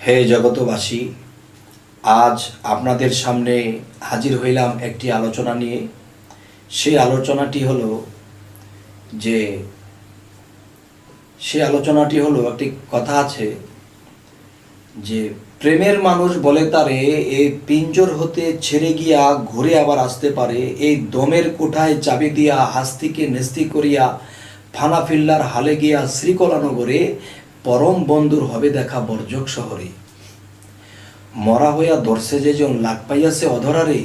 হে জগতবাসী, আজ আপনাদের সামনে হাজির হইলাম একটি আলোচনা নিয়ে। সেই আলোচনাটি হলো একটি কথা আছে যে প্রেমের মানুষ বলে তারে এই পিঞ্জর হতে ছেড়ে গিয়া ঘুরে আবার আসতে পারে, এই দমের কোঠায় চাবি দিয়া হাস্তিকে নেস্তি করিয়া ফানা ফিল্লার হালে গিয়া শ্রীকলানগরে পরম বন্ধুর হবে দেখা বর্জক শহরে। মরা হইয়া দর্শে যেজন লাগ পাইয়াছে অধরারে,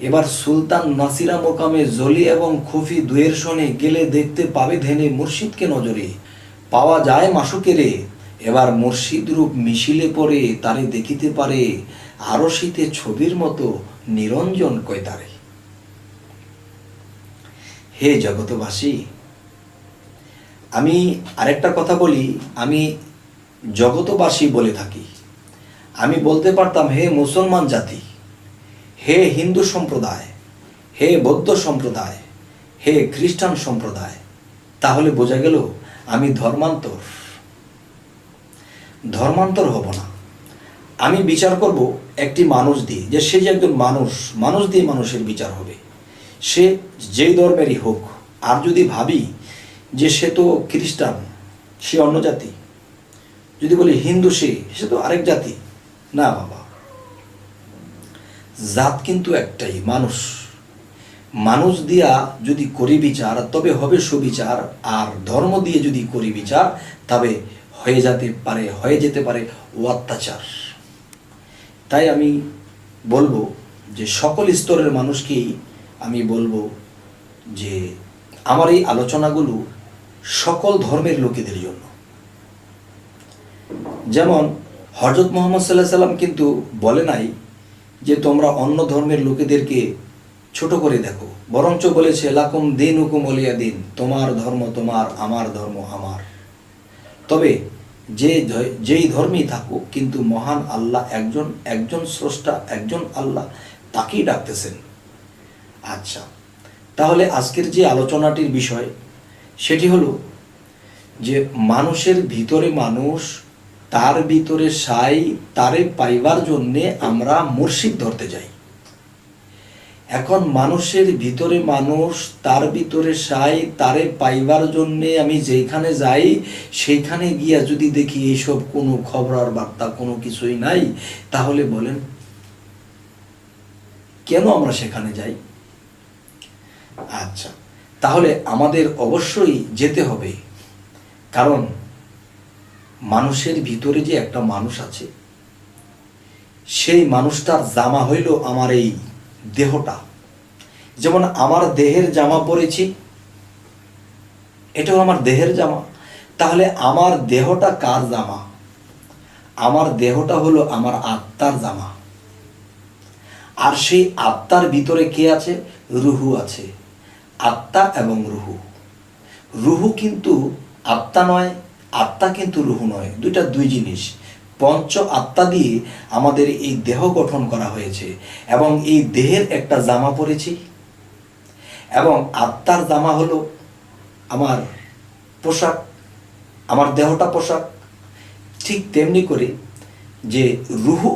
এবার সুলতান নাসিরা মোকামে জলি এবং খুফি দুয়ের শনে গেলে দেখতে পাবে ধেনে মুর্শিদকে নজরে। পাওয়া যায় মাসুকেরে, এবার মুর্শিদ রূপ মিশিলে পরে তারে দেখিতে পারে, আরো শীতে ছবির মতো নিরঞ্জন কয় তারে। হে জগতবাসী, আমি আরেকটা কথা বলি, আমি জগতবাসী বলে থাকি। আমি বলতে পারতাম হে মুসলমান জাতি, হে হিন্দু সম্প্রদায়, হে বৌদ্ধ সম্প্রদায়, হে খ্রিস্টান সম্প্রদায়, তাহলে বোঝা গেল আমি ধর্মান্তর হব না। আমি বিচার করব একটি মানুষ দিয়ে, যে সে যে একজন মানুষ দিয়ে মানুষের বিচার হবে, সে যেই ধর্মেরই হোক। আর যদি ভাবি যে সে তো খ্রিস্টান, সে অন্য জাতি, যদি বলি হিন্দু, সে তো আরেক জাতি, না বাবা, জাত কিন্তু একটাই, মানুষ দিয়া যদি করি বিচার তবে হবে সুবিচার, আর ধর্ম দিয়ে যদি করি বিচার তবে হয়ে যেতে পারে অত্যাচার। তাই আমি বলবো যে সকল স্তরের মানুষকেই আমি বলবো যে আমার এই আলোচনাগুলো সকল ধর্মের লোকেদের জন্য। যেমন হযরত মুহাম্মদ সাল্লাল্লাহু আলাইহি সাল্লাম কিন্তু বলে নাই যে তোমরা অন্য ধর্মের লোকেদেরকে ছোট করে দেখো, বরঞ্চ বলেছে লাকুম দীনুকুম ওয়ালিয়া দিন, তোমার ধর্ম তোমার, আমার ধর্ম আমার। তবে যেই ধর্মেই থাকুক, কিন্তু মহান আল্লাহ একজন স্রষ্টা, একজন আল্লাহ, তাকেই ডাকতেছেন। আচ্ছা, তাহলে আজকের যে আলোচনাটির বিষয় সেটি হলো যে মানুষের ভিতরে মানুষ, তার ভিতরে সাই, তারে পাইবার জন্যে আমরা মুর্শিদ ধরতে যাই। এখন মানুষের ভিতরে মানুষ, তার ভিতরে সাই, তারে পাইবার জন্যে আমি যেখানে যাই, সেইখানে গিয়া যদি দেখি এইসব কোনো খবর বার্তা কোনো কিছুই নাই, তাহলে বলেন কেন আমরা সেখানে যাই? আচ্ছা, তাহলে আমাদের অবশ্যই যেতে হবে, কারণ মানুষের ভিতরে যে একটা মানুষ আছে, সেই মানুষটার জামা হইল আমার এই দেহটা। যেমন আমার দেহের জামা পরেছি, এটাও আমার দেহের জামা। তাহলে আমার দেহটা কার জামা? আমার দেহটা হলো আমার আত্মার জামা। আর সেই আত্মার ভিতরে কে আছে? রুহু আছে। আত্মা এবং রুহু কিন্তু আত্মা নয়, আত্মা কিন্তু রুহু নয়, দুই জিনিস। পঞ্চ আত্মা দিয়ে আমাদের এই দেহ গঠন করা হয়েছে, এবং এই দেহের একটা জামা পরেছি, এবং আত্মার জামা হলো আমার পোশাক, আমার দেহটা পোশাক। ঠিক তেমনি করে যে রুহু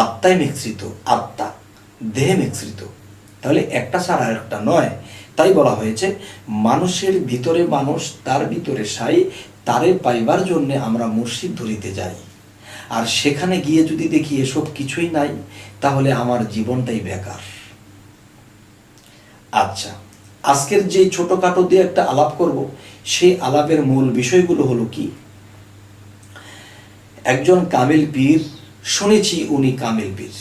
আত্মায় মিশ্রিত, আত্মা দেহে মিশ্রিত, তাহলে একটা ছাড়া আরেকটা নয়। তাই বলা হয়েছে মানুষের ভিতরে মানুষ, তার ভিতরে সাই, তারে পাইবার জন্যে আমরা মুর্শিদ ধরিতে যাই। আর সেখানে গিয়ে যদি দেখি এসব কিছুই নাই, তাহলে আমার জীবনটাই বেকার। আচ্ছা, আজকের যে ছোটখাটো দিয়ে একটা আলাপ করব, সেই আলাপের মূল বিষয়গুলো হলো কি? একজন কামেল পীর, শুনেছি উনি কামেল পীর,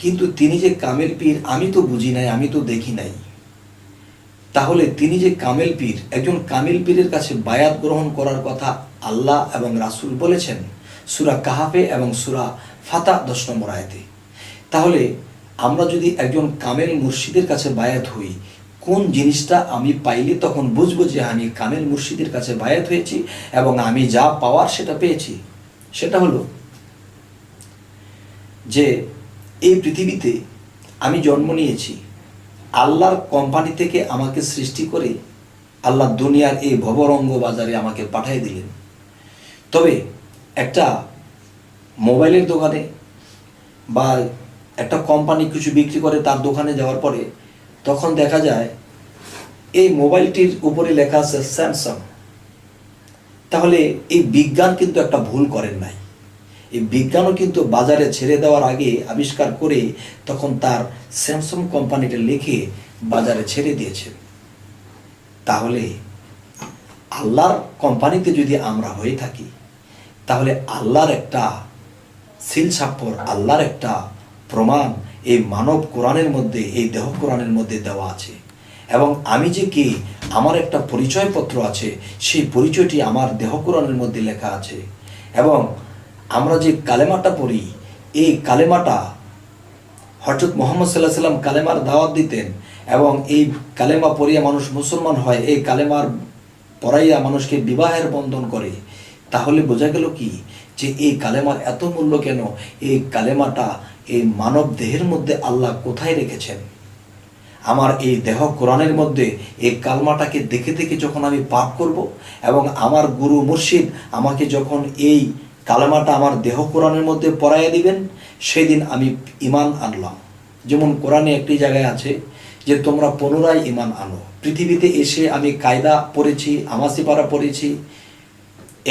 কিন্তু তিনি যে কামেল পীর আমি তো বুঝি নাই, আমি তো দেখি নাই। তাহলে তিনি যে কামেল পীর, একজন কামেল পীরের কাছে বায়াত গ্রহণ করার কথা আল্লাহ এবং রাসূল বলেছেন সূরা কাহাফে এবং সূরা ফাতা 10 নম্বর আয়াতে। তাহলে আমরা যদি একজন কামেল মুর্শিদের কাছে বায়াত হই, কোন জিনিসটা আমি পাইলে তখন বুঝবো যে আমি কামেল মুর্শিদের কাছে বায়াত হয়েছি এবং আমি যা পাওয়ার সেটা পেয়েছি? সেটা হলো যে এই পৃথিবীতে আমি জন্ম নিয়েছি, আল্লাহর কোম্পানি থেকে আমাকে সৃষ্টি করে আল্লাহ দুনিয়ার এই ভবরঙ্গ বাজারে আমাকে পাঠিয়ে দিলেন। তবে একটা মোবাইলের দোকানে বা একটা কোম্পানি কিছু বিক্রি করে তার দোকানে যাওয়ার পরে তখন দেখা যায় এই মোবাইলটির উপরে লেখা আছে স্যামসাং। তাহলে এই বিজ্ঞান কিন্তু একটা ভুল করেন নাই। এই বিজ্ঞানও কিন্তু বাজারে ছেড়ে দেওয়ার আগে আবিষ্কার করে তখন তার স্যামসাং কোম্পানিটা লিখে বাজারে ছেড়ে দিয়েছে। তাহলে আল্লাহর কোম্পানিতে যদি আমরা হয়ে থাকি, তাহলে আল্লাহর একটা সিল স্বাক্ষর, আল্লাহর একটা প্রমাণ এই মানব কোরআনের মধ্যে, এই দেহ কোরআনের মধ্যে দেওয়া আছে। এবং আমি যে কি, আমার একটা পরিচয়পত্র আছে, সেই পরিচয়টি আমার দেহ কোরআনের মধ্যে লেখা আছে। এবং আমরা যে কালেমাটা পড়ি, এই কালেমাটা হযরত মুহাম্মদ সাল্লাল্লাহু আলাইহি সাল্লাম কালেমার দাওয়াত দিতেন এবং এই কালেমা পড়িয়া মানুষ মুসলমান হয়, এই কালেমার পড়াইয়া মানুষকে বিবাহের বন্ধন করে। তাহলে বোঝা গেল কি যে এই কালেমার এত মূল্য কেন? এই কালেমাটা এই মানব দেহের মধ্যে আল্লাহ কোথায় রেখেছেন? আমার এই দেহ কোরআনের মধ্যে এই কালমাটাকে দেখে দেখে যখন আমি পাঠ করব এবং আমার গুরু মুর্শিদ আমাকে যখন এই কালেমাটা আমার দেহ কোরআনের মধ্যে পড়াইয়া দিবেন, সেদিন আমি ঈমান আনলাম। যেমন কোরআনে একটি জায়গায় আছে যে তোমরা পুনরায় ঈমান আনো। পৃথিবীতে এসে আমি কায়দা পড়েছি, আমাসিপাড়া পড়েছি,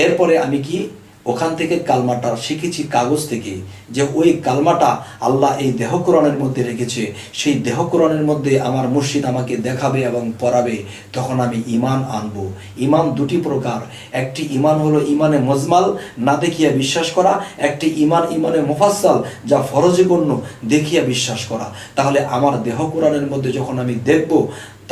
এরপরে আমি কি ওখান থেকে কালমাটা শিখেছি কাগজ থেকে, যে ওই কালমাটা আল্লাহ এই দেহ কোরআনের মধ্যে রেখেছে। সেই দেহ কোরআনের মধ্যে আমার মুর্শিদ আমাকে দেখাবে এবং পড়াবে, তখন আমি ঈমান আনবো। ঈমান দুটি প্রকার, একটি ঈমান হলো ঈমানে মজমাল, না দেখিয়া বিশ্বাস করা, একটি ঈমান ঈমানে মুফাসসাল, যা ফরজে গণ্য, দেখিয়া বিশ্বাস করা। তাহলে আমার দেহ কোরআনের মধ্যে যখন আমি দেখব,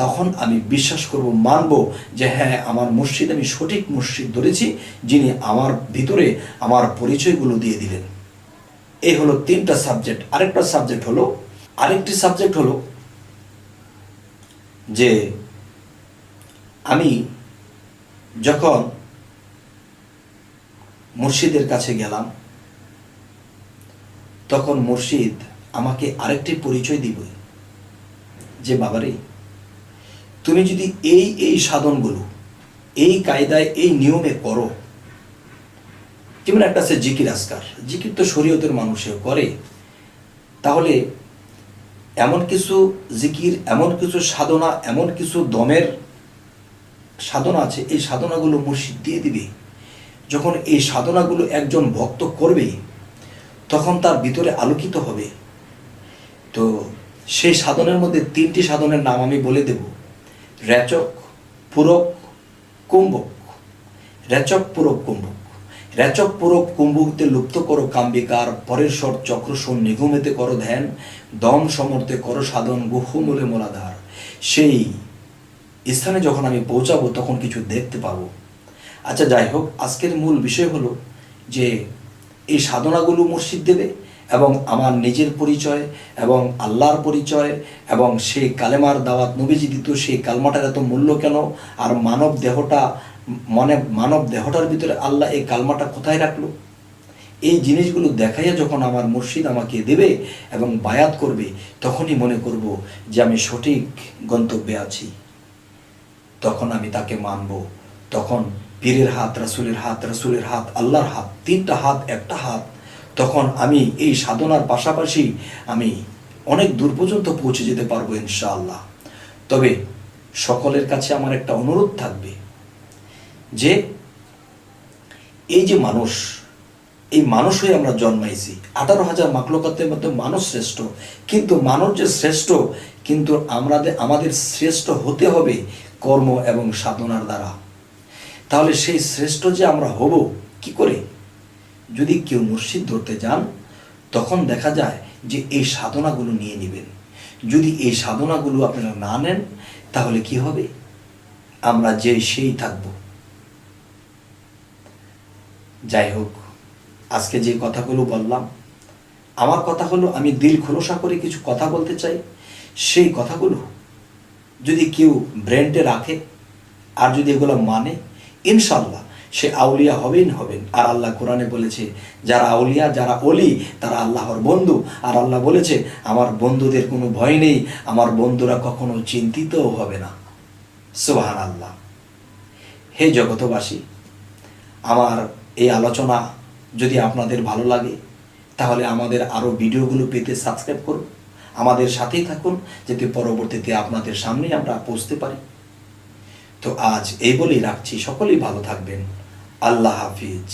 তখন আমি বিশ্বাস করব, মানব যে হ্যাঁ, আমার মুর্শিদ, আমি সঠিক মুর্শিদ ধরেছি, যিনি আমার ভিতরে আমার পরিচয়গুলো দিয়ে দিলেন। এই হলো তিনটা সাবজেক্ট। আরেকটি সাবজেক্ট হলো যে আমি যখন মুর্শিদের কাছে গেলাম, তখন মুর্শিদ আমাকে আরেকটি পরিচয় দিবে যে বাবারে, তুমি যদি এই এই সাধনগুলো এই কায়দায় এই নিয়মে করো, যেমন একটা আছে জিকির আজকার, জিকির তো শরীয়তের মানুষেও করে, তাহলে এমন কিছু জিকির, এমন কিছু সাধনা, এমন কিছু দমের সাধনা আছে, এই সাধনাগুলো মুর্শিদ দিয়ে দিবে। যখন এই সাধনাগুলো একজন ভক্ত করবে, তখন তার ভিতরে আলোকিত হবে। তো সেই সাধনের মধ্যে তিনটি সাধনের নাম আমি বলে দেব: রেচক, পূরক, কুম্ভক। রেচক, পূরক, কুম্ভক। রেচক, পূরক, কুম্ভকতে লুপ্ত করো কাম্বিকার, পরের স্বর চক্রসন নিঘুমেতে করো ধ্যান, দম সমর্থে করো সাধন, গুহমূলে মোলাধার। সেই স্থানে যখন আমি পৌঁছাবো, তখন কিছু দেখতে পাবো। আচ্ছা, যাই হোক, আজকের মূল বিষয় হলো যে এই সাধনাগুলো মুর্শিদ দেবে এবং আমার নিজের পরিচয় এবং আল্লাহর পরিচয় এবং সেই কালেমার দাওয়াত নবীজি দিত, সেই কালমাটার এত মূল্য কেন, আর মানব দেহটার ভিতরে আল্লাহ এই কালমাটা কোথায় রাখলো, এই জিনিসগুলো দেখাইয়া যখন আমার মুর্শিদ আমাকে দেবে এবং বায়াত করবে, তখনই মনে করব যে আমি সঠিক গন্তব্যে আছি। তখন আমি তাকে মানব। তখন পীরের হাত, রাসূলের হাত, রাসূলের হাত, আল্লাহর হাত, তিনটা হাত, একটা হাত। তখন আমি এই সাধনার পাশাপাশি আমি অনেক দূর পর্যন্ত পৌঁছে যেতে পারবো ইনশাআল্লাহ। তবে সকলের কাছে আমার একটা অনুরোধ থাকবে যে এই যে মানুষ, এই মানুষ হয়ে আমরা জন্মাইছি, 18,000 মাখলুকাতের মধ্যে মানুষ শ্রেষ্ঠ। কিন্তু মানুষ যে শ্রেষ্ঠ, কিন্তু আমাদের শ্রেষ্ঠ হতে হবে কর্ম এবং সাধনার দ্বারা। তাহলে সেই শ্রেষ্ঠ যে আমরা হব কি করে? যদি কেউ মুর্শিদ ধরতে যান, তখন দেখা যায় যে এই সাধনাগুলো নিয়ে নেবেন। যদি এই সাধনাগুলো আপনারা না নেন, তাহলে কি হবে? আমরা যে সেই থাকব। যাই হোক, আজকে যে কথাগুলো বললাম, আমার কথা হলো আমি দিল খোলসা করে কিছু কথা বলতে চাই। সেই কথাগুলো যদি কেউ ব্রেনটে রাখে আর যদি এগুলো মানে, ইনশাল্লাহ সে আউলিয়া হবেন। আর আল্লাহ কোরআনে বলেছে, যারা আউলিয়া, যারা ওলি, তারা আল্লাহর বন্ধু। আর আল্লাহ বলেছে, আমার বন্ধুদের কোনো ভয় নেই, আমার বন্ধুরা কখনো চিন্তিতও হবে না। সুবহানাল্লাহ। হে জগতবাসী, আমার এই আলোচনা যদি আপনাদের ভালো লাগে তাহলে আমাদের আরও ভিডিওগুলো পেতে সাবস্ক্রাইব করুন, আমাদের সাথেই থাকুন, যাতে পরবর্তীতে আপনাদের সামনে আমরা পৌঁছতে পারি। তো আজ এই বলেই রাখছি, সকলেই ভালো থাকবেন। আল্লাহ হাফিজ।